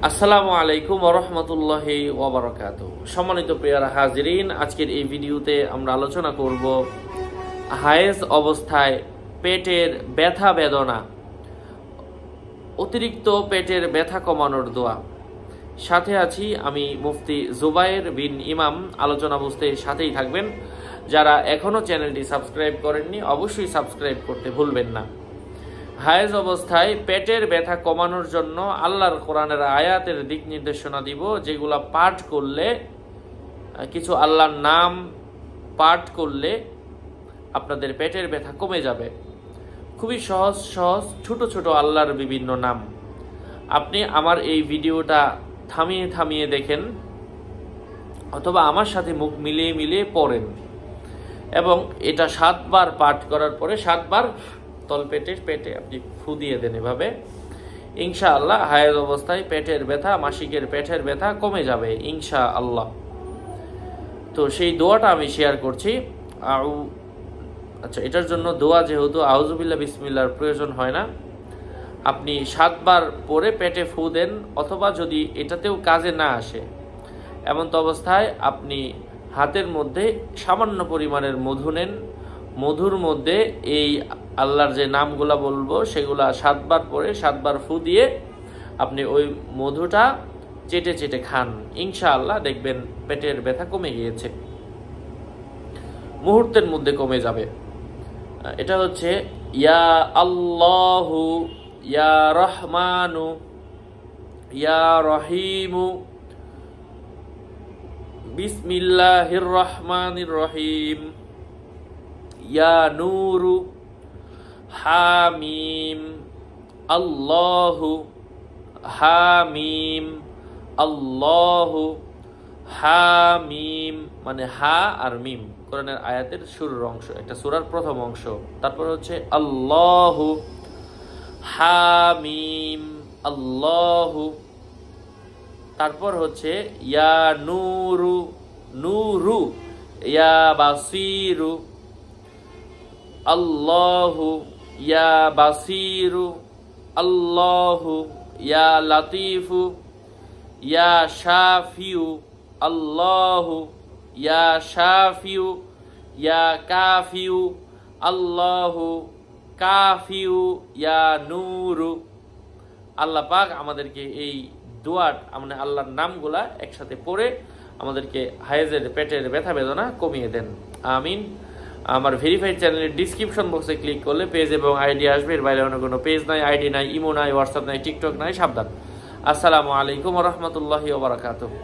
আসসালামু আলাইকুম ওয়া রাহমাতুল্লাহি ওয়া বারাকাতুহু। সম্মানিত প্রিয়রা হাজিরিন, আজকের এই ভিডিওতে আমরা আলোচনা করব হায়েজ অবস্থায় পেটের ব্যথা বেদনা, অতিরিক্ত পেটের ব্যথা কমানোর দোয়া। সাথে আছি আমি মুফতি জুবায়ের বিন ইমাম। আলোচনা বুঝতে সাথেই থাকবেন। যারা এখনো চ্যানেলটি সাবস্ক্রাইব করেননি অবশ্যই সাবস্ক্রাইব করতে ভুলবেন না। হায়েজ অবস্থায় পেটের ব্যথা কমানোর জন্য আল্লাহর কোরআনের আয়াতের দিক নির্দেশনা দিব, যেগুলা পাঠ করলে, কিছু আল্লাহর নাম পাঠ করলে আপনাদের পেটের ব্যথা কমে যাবে। খুবই সহজ সহজ ছোট ছোট আল্লাহর বিভিন্ন নাম। আপনি আমার এই ভিডিওটা থামিয়ে থামিয়ে দেখেন অথবা আমার সাথে মুখ মিলিয়ে মিলিয়ে পড়েন, এবং এটা 7 বার পাঠ করার পরে 7 বার পেটে আপনি ফু দিয়ে দেন। এভাবে ইনশাআল্লাহ হায়েজ অবস্থায় পেটের ব্যথা, মাসিকের পেটের ব্যথা কমে যাবে ইনশাআল্লাহ। তো সেই দোয়াটা আমি শেয়ার করছি। আচ্ছা, এটার জন্য দোয়া যেহেতু আউযুবিল্লাহ বিসমিল্লাহর প্রয়োজন হয় না, আপনি 7 বার পরে পেটে ফু দেন, অথবা যদি এটাতেও কাজে না আসে এমন তো অবস্থায় আপনি হাতের মধ্যে সামান্য পরিমাণের মধু নেন। মধুর মধ্যে এই আল্লাহর যে নামগুলা বলবো সেগুলা 7 বার পরে 7 বার ফু দিয়ে আপনি ওই মধুটা চেটে চেটে খান। ইনশাআল্লাহ দেখবেন পেটের ব্যথা কমে গিয়েছে, মুহূর্তের মধ্যে কমে যাবে। এটা হচ্ছে ইয়া আল্লাহু ইয়া রহমানু ইয়া রহিমু বিসমিল্লাহির রহমানির রহিম ইয়া নূরু হামিম আল্লাহু হামিম আল্লাহু হামিম, মানে হা আর মিম কোরআনের আয়াতের শুরুর অংশ, একটা সূরার প্রথম অংশ। তারপর হচ্ছে আল্লাহু হামিম আল্লাহু, তারপর হচ্ছে ইয়া নূরু নূরু ইয়া বাসিরু আল্লাহু ইয়া বাসিরু আল্লাহু ইয়া লাতিফু ইয়া শাফিউ আল্লাহু ইয়া শাফিউ ইয়া কাফিউ আল্লাহু কাফিউ ইয়া নূরু। আল্লাহ পাক আমাদেরকে এই দোয়া, মানে আল্লাহর নামগুলা একসাথে পড়ে আমাদেরকে হায়েজের পেটের ব্যথা বেদনা কমিয়ে দেন, আমিন। আমার ভেরিফাইড চ্যানেলের ডিসক্রিপশন বক্সে ক্লিক করলে পেজ এবং আইডি আসবে। এর বাইরে অন্য কোনো পেজ নাই, আইডি নাই, ইমো নাই, হোয়াটসঅ্যাপ নাই, টিকটক নাই। সাবধান। আসসালামু আলাইকুম ওয়া রাহমাতুল্লাহি ওয়া বারাকাতুহু।